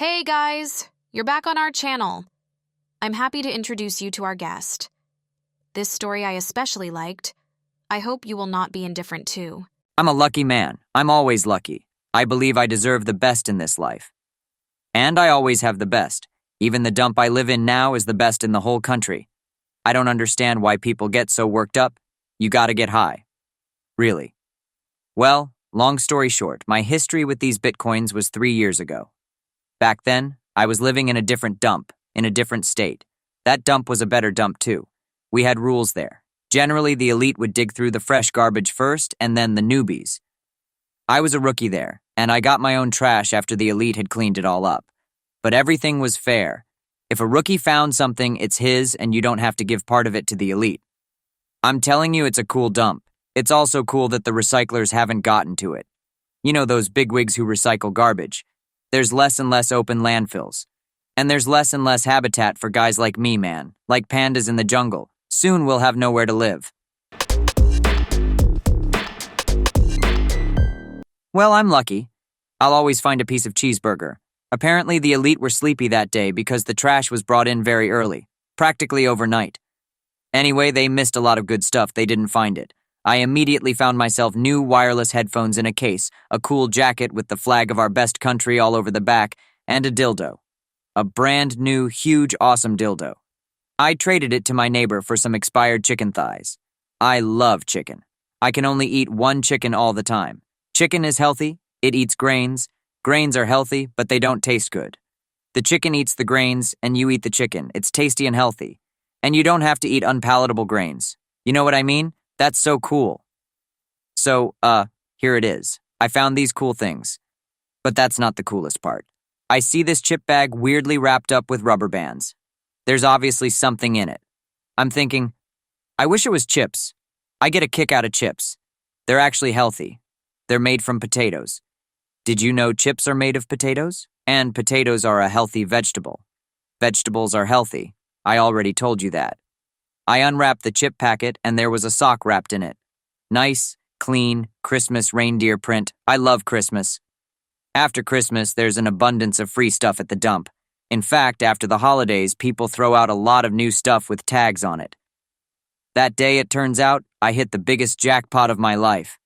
Hey guys, you're back on our channel. I'm happy to introduce you to our guest. This story I especially liked. I hope you will not be indifferent too. I'm a lucky man. I'm always lucky. I believe I deserve the best in this life. And I always have the best. Even the dump I live in now is the best in the whole country. I don't understand why people get so worked up. You gotta get high. Really. Well, long story short, my history with these bitcoins was 3 years ago. Back then, I was living in a different dump, in a different state. That dump was a better dump too. We had rules there. Generally, the elite would dig through the fresh garbage first and then the newbies. I was a rookie there, and I got my own trash after the elite had cleaned it all up. But everything was fair. If a rookie found something, it's his and you don't have to give part of it to the elite. I'm telling you, it's a cool dump. It's also cool that the recyclers haven't gotten to it. You know those bigwigs who recycle garbage. There's less and less open landfills. And there's less and less habitat for guys like me, man. Like pandas in the jungle. Soon we'll have nowhere to live. Well, I'm lucky. I'll always find a piece of cheeseburger. Apparently the elite were sleepy that day because the trash was brought in very early. Practically overnight. Anyway, they missed a lot of good stuff. They didn't find it. I immediately found myself new wireless headphones in a case, a cool jacket with the flag of our best country all over the back, and a dildo. A brand new, huge, awesome dildo. I traded it to my neighbor for some expired chicken thighs. I love chicken. I can only eat one chicken all the time. Chicken is healthy, it eats grains. Grains are healthy, but they don't taste good. The chicken eats the grains, and you eat the chicken. It's tasty and healthy. And you don't have to eat unpalatable grains. You know what I mean? That's so cool. So, here it is. I found these cool things. But that's not the coolest part. I see this chip bag weirdly wrapped up with rubber bands. There's obviously something in it. I'm thinking, I wish it was chips. I get a kick out of chips. They're actually healthy. They're made from potatoes. Did you know chips are made of potatoes? And potatoes are a healthy vegetable. Vegetables are healthy. I already told you that. I unwrapped the chip packet and there was a sock wrapped in it. Nice, clean, Christmas reindeer print. I love Christmas. After Christmas, there's an abundance of free stuff at the dump. In fact, after the holidays, people throw out a lot of new stuff with tags on it. That day, it turns out, I hit the biggest jackpot of my life.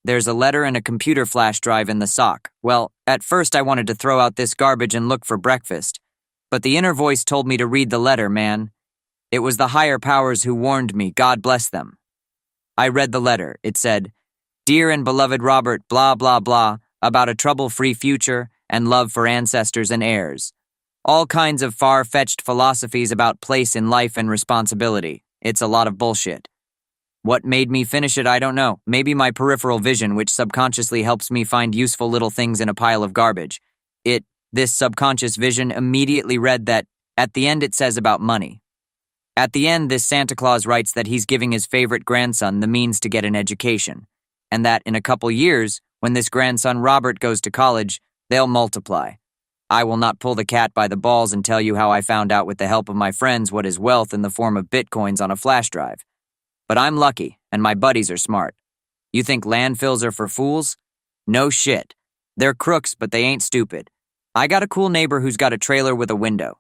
There's a letter and a computer flash drive in the sock. Well, at first I wanted to throw out this garbage and look for breakfast. But the inner voice told me to read the letter, man. It was the higher powers who warned me, God bless them. I read the letter. It said, Dear and beloved Robert, blah, blah, blah, about a trouble-free future and love for ancestors and heirs. All kinds of far-fetched philosophies about place in life and responsibility. It's a lot of bullshit. What made me finish it, I don't know. Maybe my peripheral vision, which subconsciously helps me find useful little things in a pile of garbage. This subconscious vision immediately read that, at the end it says about money. At the end, this Santa Claus writes that he's giving his favorite grandson the means to get an education, and that in a couple years, when this grandson Robert goes to college, they'll multiply. I will not pull the cat by the balls and tell you how I found out with the help of my friends what is wealth in the form of bitcoins on a flash drive. But I'm lucky, and my buddies are smart. You think landfills are for fools? No shit. They're crooks, but they ain't stupid. I got a cool neighbor who's got a trailer with a window.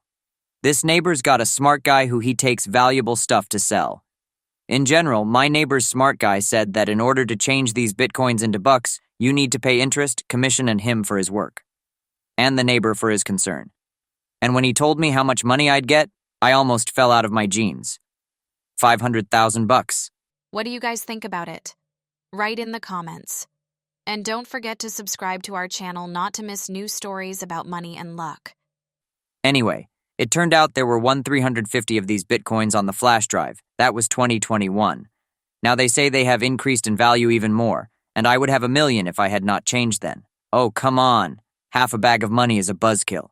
This neighbor's got a smart guy who he takes valuable stuff to sell. In general, my neighbor's smart guy said that in order to change these bitcoins into bucks, you need to pay interest, commission, and him for his work. And the neighbor for his concern. And when he told me how much money I'd get, I almost fell out of my jeans. 500,000 bucks. What do you guys think about it? Write in the comments. And don't forget to subscribe to our channel not to miss new stories about money and luck. Anyway, it turned out there were 350 of these bitcoins on the flash drive. That was 2021. Now they say they have increased in value even more, and I would have 1 million if I had not changed then. Oh, come on. Half a bag of money is a buzzkill.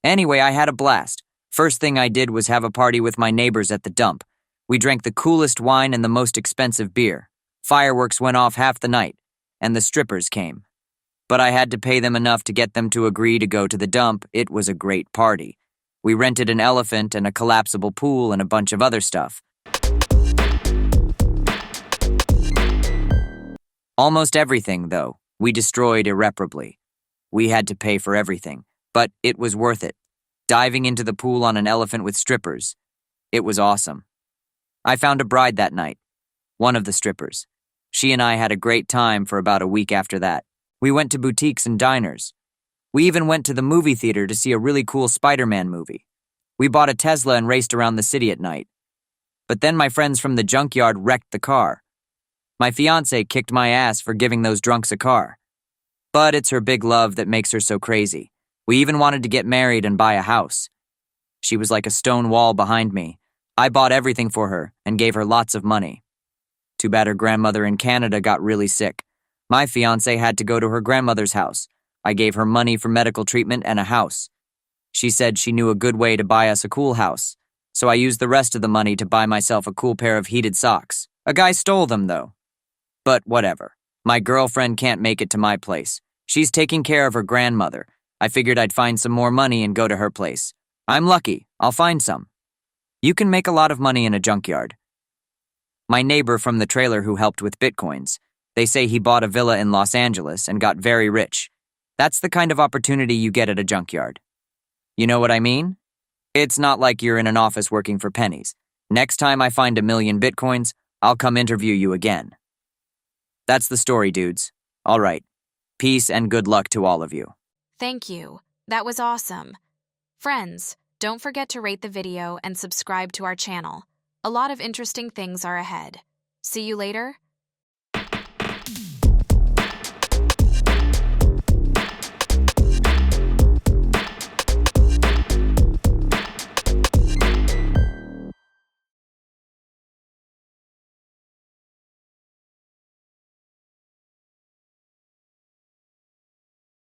Anyway, I had a blast. First thing I did was have a party with my neighbors at the dump. We drank the coolest wine and the most expensive beer. Fireworks went off half the night, and the strippers came. But I had to pay them enough to get them to agree to go to the dump. It was a great party. We rented an elephant and a collapsible pool and a bunch of other stuff. Almost everything, though, we destroyed irreparably. We had to pay for everything. But it was worth it. Diving into the pool on an elephant with strippers. It was awesome. I found a bride that night. One of the strippers. She and I had a great time for about a week after that. We went to boutiques and diners. We even went to the movie theater to see a really cool Spider-Man movie. We bought a Tesla and raced around the city at night. But then my friends from the junkyard wrecked the car. My fiancée kicked my ass for giving those drunks a car. But it's her big love that makes her so crazy. We even wanted to get married and buy a house. She was like a stone wall behind me. I bought everything for her and gave her lots of money. Too bad her grandmother in Canada got really sick. My fiancée had to go to her grandmother's house. I gave her money for medical treatment and a house. She said she knew a good way to buy us a cool house, so I used the rest of the money to buy myself a cool pair of heated socks. A guy stole them, though. But whatever. My girlfriend can't make it to my place. She's taking care of her grandmother. I figured I'd find some more money and go to her place. I'm lucky. I'll find some. You can make a lot of money in a junkyard. My neighbor from the trailer who helped with bitcoins, they say he bought a villa in Los Angeles and got very rich. That's the kind of opportunity you get at a junkyard. You know what I mean? It's not like you're in an office working for pennies. Next time I find 1,000,000 bitcoins, I'll come interview you again. That's the story, dudes. All right. Peace and good luck to all of you. Thank you. That was awesome. Friends, don't forget to rate the video and subscribe to our channel. A lot of interesting things are ahead. See you later.